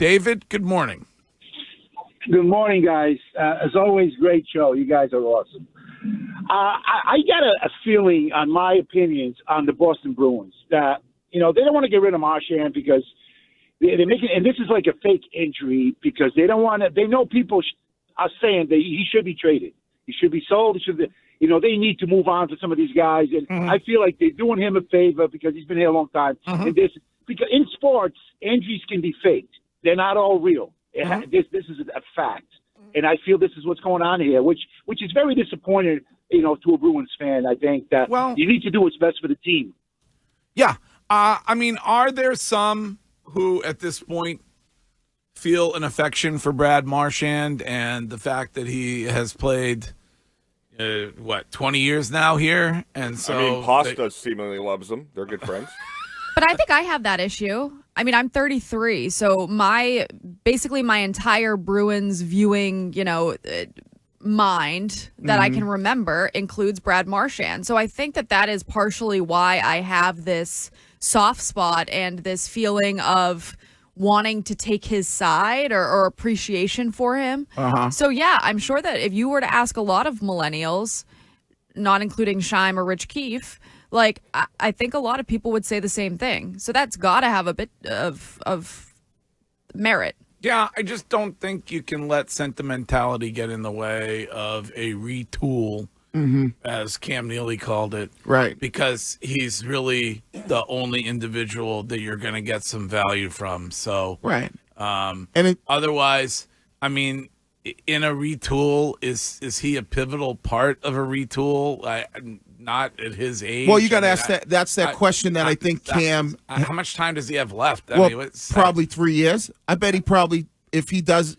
David, good morning. Good morning, guys. As always, great show. You guys are awesome. I got a feeling on my opinions on the Boston Bruins that, they don't want to get rid of Marchand because they're making, and this is like a fake injury because they don't want to, they know people are saying that he should be traded. He should be sold. They need to move on for some of these guys. And I feel like they're doing him a favor because he's been here a long time. And because in sports, injuries can be faked. They're not all real. This is a fact. And I feel this is what's going on here, which is very disappointing, to a Bruins fan. I think that you need to do what's best for the team. Yeah. Are there some who at this point feel an affection for Brad Marchand and the fact that he has played, 20 years now here? And so Pasta seemingly loves him. They're good friends. But I think I have that issue. I'm 33, so basically my entire Bruins viewing, mind that I can remember includes Brad Marchand. So I think that is partially why I have this soft spot and this feeling of wanting to take his side or appreciation for him. So yeah, I'm sure that if you were to ask a lot of millennials, not including Scheim or Rich Keefe, I think a lot of people would say the same thing. So that's got to have a bit of merit. Yeah, I just don't think you can let sentimentality get in the way of a retool, as Cam Neely called it. Right. Because he's really the only individual that you're going to get some value from. So, right. Otherwise, in a retool, is he a pivotal part of a retool? Not at his age. Well, you got to ask that. That's that question that I think Cam. How much time does he have left? Probably 3 years. I bet he probably, if he does,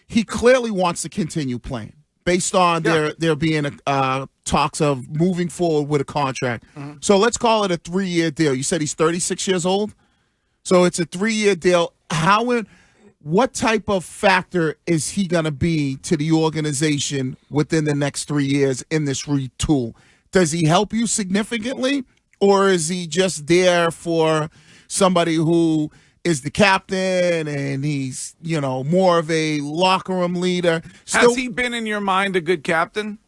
he clearly wants to continue playing based on there being talks of moving forward with a contract. So let's call it a 3-year deal. You said he's 36 years old, so it's a 3-year deal. What type of factor is he going to be to the organization within the next 3 years in this retool? Does he help you significantly, or is he just there for somebody who is the captain and he's, more of a locker room leader? Has he been, in your mind, a good captain?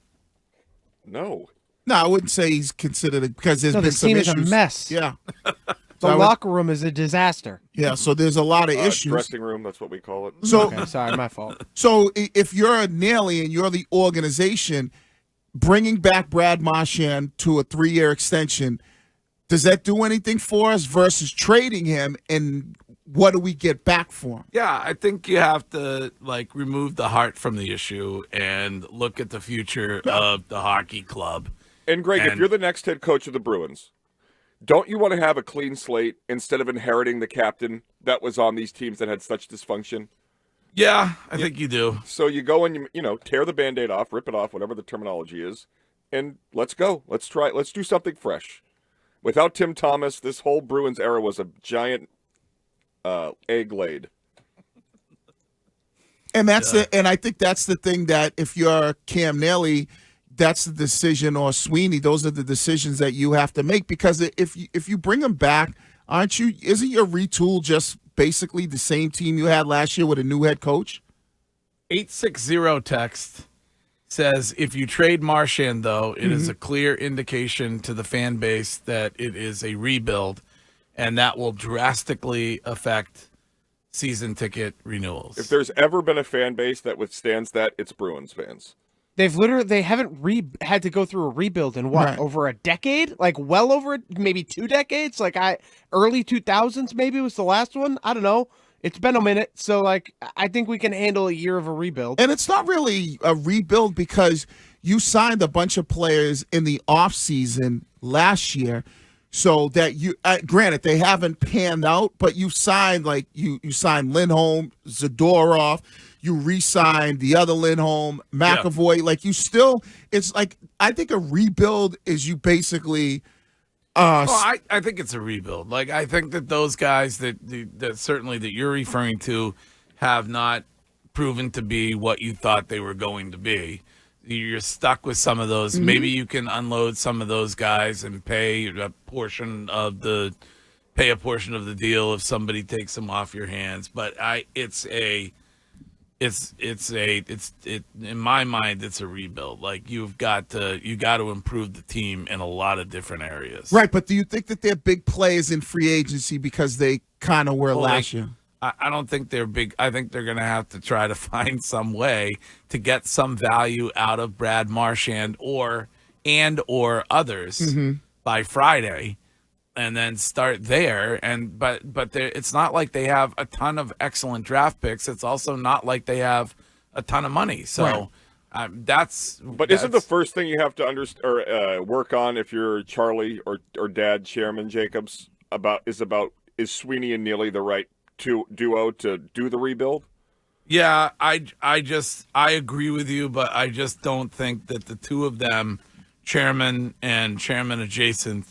No. No, I wouldn't say he's considered because there's been some issues. The team is a mess. Yeah. The locker room is a disaster. Yeah, so there's a lot of issues. Dressing room, that's what we call it. So, okay, sorry, my fault. So if you're Neely and you're the organization, bringing back Brad Marchand to a 3-year extension, does that do anything for us versus trading him, and what do we get back for him? Yeah, I think you have to remove the heart from the issue and look at the future of the hockey club. And Greg, if you're the next head coach of the Bruins, don't you want to have a clean slate instead of inheriting the captain that was on these teams that had such dysfunction? Yeah, I think you do. So you go and you tear the Band-Aid off, rip it off, whatever the terminology is, and let's go. Let's try. Let's do something fresh. Without Tim Thomas, this whole Bruins era was a giant egg laid. And and I think that's the thing that if you're Cam Neely, that's the decision, or Sweeney, those are the decisions that you have to make, because if you bring him back, isn't your retool just basically the same team you had last year with a new head coach? 860 text says, if you trade Marchand, though, it is a clear indication to the fan base that it is a rebuild, and that will drastically affect season ticket renewals. If there's ever been a fan base that withstands that, it's Bruins fans. They haven't had to go through a rebuild in over a decade? Well over maybe 2 decades? Early 2000s maybe was the last one? I don't know. It's been a minute, so I think we can handle a year of a rebuild. And it's not really a rebuild because you signed a bunch of players in the offseason last year, so that granted they haven't panned out, but you signed you signed Lindholm, Zadorov. You re-signed the other Lindholm, McAvoy. I think a rebuild is you basically. I think it's a rebuild. I think that those guys that certainly that you're referring to have not proven to be what you thought they were going to be. You're stuck with some of those. Maybe you can unload some of those guys and pay a portion of the pay a portion of the deal if somebody takes him off your hands. But in my mind, it's a rebuild. Like you got to improve the team in a lot of different areas. Right, but do you think that they're big players in free agency because they kind of were last year? I don't think they're big. I think they're going to have to try to find some way to get some value out of Brad Marchand or others by Friday, and then start there. But it's not like they have a ton of excellent draft picks. It's also not like they have a ton of money. So that's. But isn't the first thing you have to understand or work on if you're Charlie or Dad Chairman Jacobs is Sweeney and Neely the right duo to do the rebuild? Yeah, I agree with you, but I just don't think that the two of them, chairman and chairman adjacent,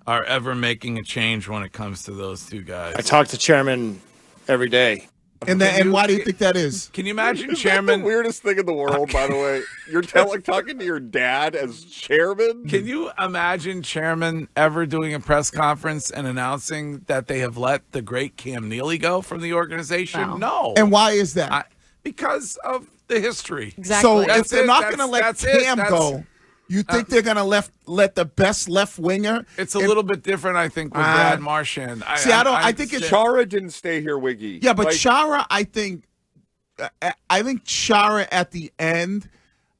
are ever making a change when it comes to those two guys. I talk to chairman every day. And why do you think that is? Can you imagine Is chairman? that the weirdest thing in the world, by the way? You're talking to your dad as chairman? Can you imagine chairman ever doing a press conference and announcing that they have let the great Cam Neely go from the organization? No. And why is that? Because of the history. Exactly. So if they're not going to let Cam go, you think they're going to let the best left winger? It's a little bit different, I think, with Brad Marchand. I think it's Chara didn't stay here, Wiggy. Yeah, but Chara, I think Chara at the end,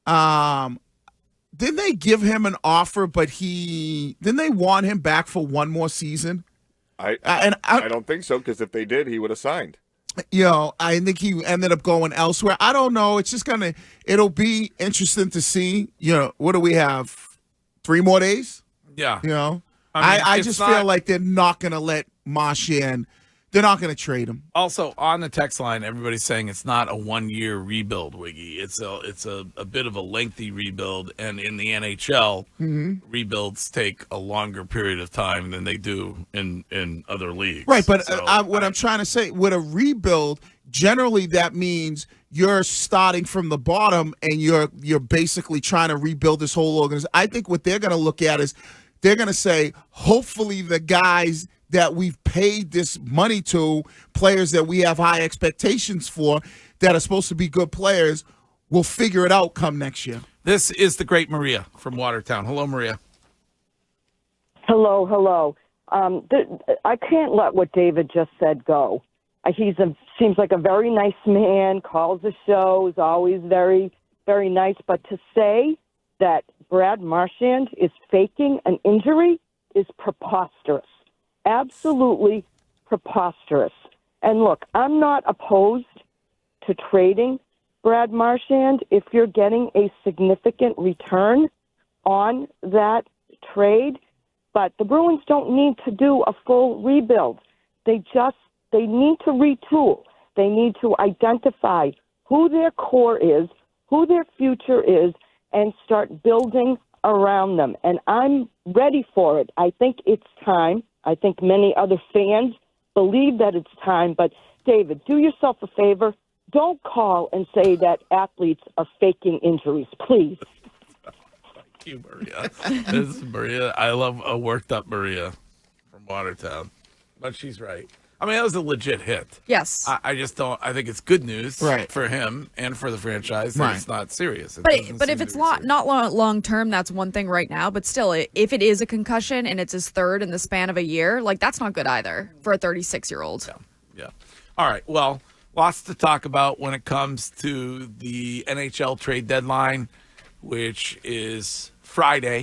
didn't they give him an offer? But didn't they want him back for one more season? I don't think so, because if they did, he would have signed. I think he ended up going elsewhere. I don't know. It's just it'll be interesting to see. What do we have? 3 more days? Yeah. I just feel like they're not going to let Marchand. They're not going to trade him. Also, on the text line, everybody's saying it's not a 1-year rebuild, Wiggy. It's a bit of a lengthy rebuild, and in the NHL, rebuilds take a longer period of time than they do in other leagues. Right, but what I'm trying to say, with a rebuild, generally that means you're starting from the bottom and you're basically trying to rebuild this whole organization. I think what they're going to look at is they're going to say, hopefully the guys that we've paid this money to, players that we have high expectations for, that are supposed to be good players, will figure it out come next year. This is the great Maria from Watertown. Hello, Maria. Hello. I can't let what David just said go. Seems like a very nice man, calls the show, is always very, very nice. But to say that Brad Marchand is faking an injury is preposterous. Absolutely preposterous. And look, I'm not opposed to trading Brad Marchand if you're getting a significant return on that trade. But the Bruins don't need to do a full rebuild. They need to retool. They need to identify who their core is, who their future is, and start building around them. And I'm ready for it. I think it's time. I think many other fans believe that it's time. But, David, do yourself a favor. Don't call and say that athletes are faking injuries, please. Thank you, Maria. This is Maria. I love a worked-up Maria from Watertown. But she's right. I mean, that was a legit hit. Yes. I just don't. I think it's good news for him and for the franchise that it's not serious. But if it's not long term, that's one thing right now. But still, if it is a concussion and it's his third in the span of a year, that's not good either for a 36-year-old. Yeah. All right. Well, lots to talk about when it comes to the NHL trade deadline, which is Friday.